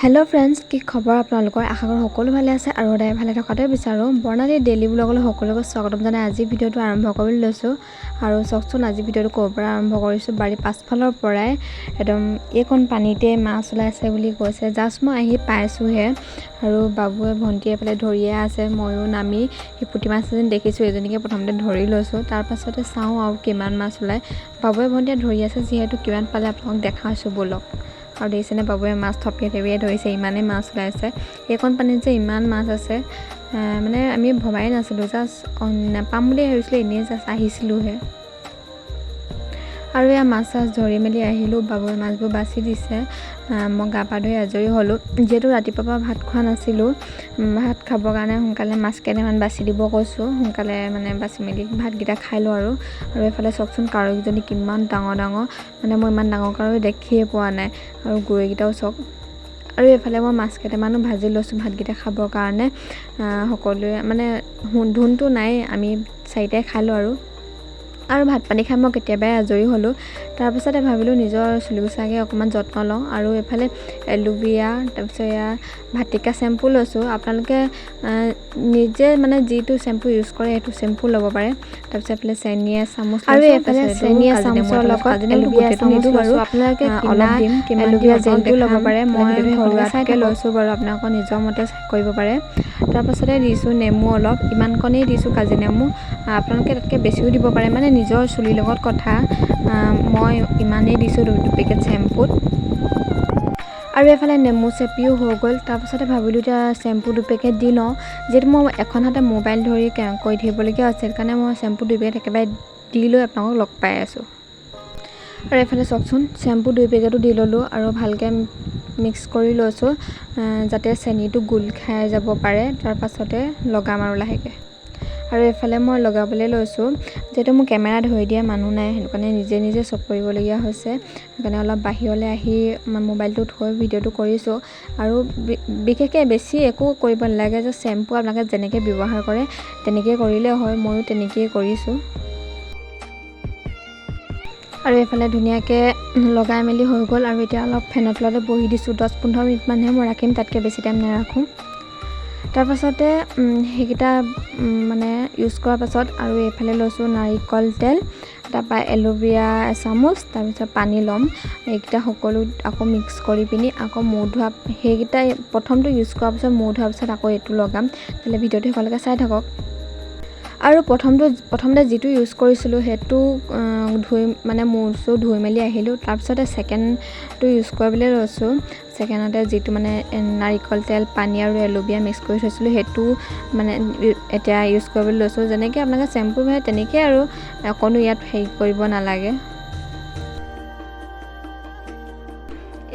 hello friends কি খবৰ আপোনালোকৰ আশা কৰো সকলো ভালে আছে আৰু সদায় ভালে থকাটো বিচাৰো বৰ্ণালী ডেইলি ব্লগলৈ সকলোকে স্বাগতম জনাই আজি ভিডিওটো আৰম্ভ কৰিবলৈ লৈছো আৰু চকচোন আজি ভিডিওটো ক'ৰ পৰা আৰম্ভ কৰিছো বাৰী পাছফালৰ পৰাই একদম এইখন পানীতে মাছ ওলাইছে বুলি কৈছে জাষ্ট মই আহি পাইছোহে আৰু বাবুৱে ভন্টিয়ে পেলে ধৰিয়ে আছে ময়ো নামি এই পুটি মাছ যেন দেখিছো এজনীকে প্ৰথমতে ধৰি লৈছো তাৰ পাছতে চাও আৰু কিমান মাছ ওলাই বাবুৱে ভন্টিয়ে ধৰি আছে যিহেতু কিমান পালে আপোনাক দেখাইছো বলক আৰু দেখিছেনে বাবুৱে মাছ থপিয়ে ধৰিছে ইমানে মাছ ওলাইছে এইখন পানীত যে ইমান মাছ আছে মানে আমি ভবাই নাছিলো জাষ্ট নাপাম বুলি ভাবিছিলো এনেই জাষ্ট আহিছিলোহে আৰু এয়া মাছ ধৰি মেলি আহিলো বাবুৱে মাছবোৰ বাছি দিছে মই গা পা ধুই আজৰি হলো যেহেতু ৰাতিপুৱা ভাত খোৱা নাছিলো ভাত খাবৰ কাৰণে সোনকালে মাছ কেইটামান বাছি দিব কৈছো সোনকালে মানে বাছি মেলি ভাতকেইটা খাই লো আৰু এফালে চকচোন কাৰৈজনী কিমান ডাঙৰ মানে মই ইমান ডাঙৰ কাৰৈ দেখিয়ে পোৱা নাই আৰু গুৰেকেইটাও চক আৰু এফালে মই মাছ কেইটামানো ভাজি লৈছো ভাতকেইটা খাবৰ কাৰণে সকলোৱে মানে ধুনটো নাই আমি চাৰিটাই খালো আৰু ভাত পানী খাই মই কেতিয়াবাই আজৰি হলো তাৰ পিছতে ভাবিলো নিজৰ চুলিগুচাকে অকমান যত্ন লওঁ আৰু এফালে এলোভিয়া তাৰ পিছত ইয়া ভাটিকা শ্যাম্পু লৈছো আপোনালোকে নিজে মানে যিটো শ্যাম্পু ইউজ কৰে সেইটো শ্যাম্পু ল'ব পাৰে তাৰ পিছত এফালে চেনিয়া চামুচ আৰু এফালে চেনিয়া চামুচৰ লগত এলোভিয়া চামুচ লৈছো আপোনালোকে অলপ দিম এলোভিয়া জেলটো ল'ব পাৰে মই ঘৰুৱাকে লৈছো বাৰু আপোনালোকৰ নিজৰ মতে কৰিব পাৰে তাৰ পাছতে দিছো নেমু অলপ ইমানকণেই দিছো কাজি নেমু আপোনালোকে তাতকৈ বেছিও দিব পাৰে মানে নিজৰ চুলিৰ লগত কথা মই ইমানেই দিছো দুপেকেট শ্যাম্পুত আৰু এফালে নেমু চেপিও হৈ গ'ল তাৰ পাছতে ভাবিলো এতিয়া শ্যাম্পু দুপেকেট দি লওঁ যেটো মই এখন হাতে মোবাইল ধৰি কৰি থাকিবলগীয়া আছিল কাৰণে মই শ্যাম্পু দুপেকেট একেবাৰে দি লৈ আপোনালোকক লগ পাই আছো আৰু এফালে চকচোন শ্যাম্পু দুই পেকেটো দি ললো আৰু ভালকৈ মিক্স কৰি লৈছো যাতে চেনিটো গুল খাই যাব পাৰে তাৰ পাছতে লগাম আৰু লাহেকৈ আৰু এফালে মই লগাবলৈ লৈছো যেটো মোৰ কেমেৰা ধৰি দিয়া মানুহ নাই হেতুকাৰণে নিজে চব কৰিবলগীয়া হৈছে সেইকাৰণে অলপ বাহিৰলৈ আহি মোবাইলটো থৈ ভিডিওটো কৰিছো আৰু বিশেষকৈ বেছি একো কৰিব নালাগে যে শ্যাম্পু আপোনালোকে যেনেকৈ ব্যৱহাৰ কৰে তেনেকৈ কৰিলে হয় ময়ো তেনেকৈ কৰিছো আৰু এফালে ধুনীয়াকৈ লগাই মেলি হৈ গ'ল আৰু এতিয়া অলপ ফেনৰ তলতে বহি দিছো 10-15 মিনিট মানহে মই ৰাখিম তাতকৈ বেছি টাইম নাৰাখো তাৰ পাছতে হেকিটা মানে ইউজ কৰাৰ পাছত আৰু এফালে লৈছো নাৰিকল তেল তাৰপা এলোভিয়া চামুচ তাৰ পিছত পানী লম এইকেইটা সকলো আকৌ মিক্স কৰি পিনি আকৌ মুখ ধোৱা হেকিটা প্ৰথমটো ইউজ কৰাৰ পাছত মুখ ধোৱাৰ পাছত আকৌ এটো লগাম তেলে ভিডিওটো সকলোকে চাই থাকক আৰু প্ৰথমতে যিটো ইউজ কৰিছিলো হেতু ধুই মানে মুখটো ধুই মেলি আহিলো তাৰ পিছতে সেকেন্ডটো ইউজ কৰিবলৈ লৈছো সেকেন্ডতে যিটো মানে নাৰিকল তেল পানী আৰু এলোভিয়া মিক্স কৰি থৈছিলো হেতু মানে এতিয়া ইউজ কৰিবলৈ লৈছো যেনেকৈ আপোনালোকে শ্যাম্পু ভাই তেনেকৈ আৰু কোনো ইয়াত হেৰি কৰিব নালাগে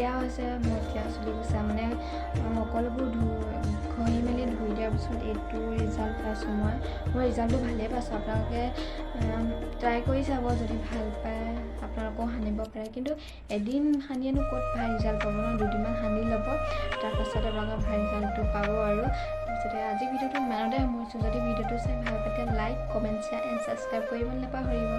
এয়া হৈছে ভটিয়া চুলিগুচা মানে সকলোবোৰ ঘঁহি মেলি ধুই দিয়াৰ পিছত এইটো ৰিজাল্ট পাইছোঁ মই ৰিজাল্টটো ভালেই পাইছোঁ আপোনালোকে ট্ৰাই কৰি চাব যদি ভাল পায় আপোনালোকেও সানিব পাৰে কিন্তু এদিন সানিয়েনো ক'ত ভাল ৰিজাল্ট পাব ন দুদিনমান সানি ল'ব তাৰপাছত আপোনালোকে ভাল ৰিজাল্টটো পাব আৰু তাৰপিছতে আজি ভিডিওটো ইমানতে সামৰিছোঁ যদি ভিডিওটো চাই ভাল পায় like comment share and subscribe কৰিবলৈ নাপাহৰিব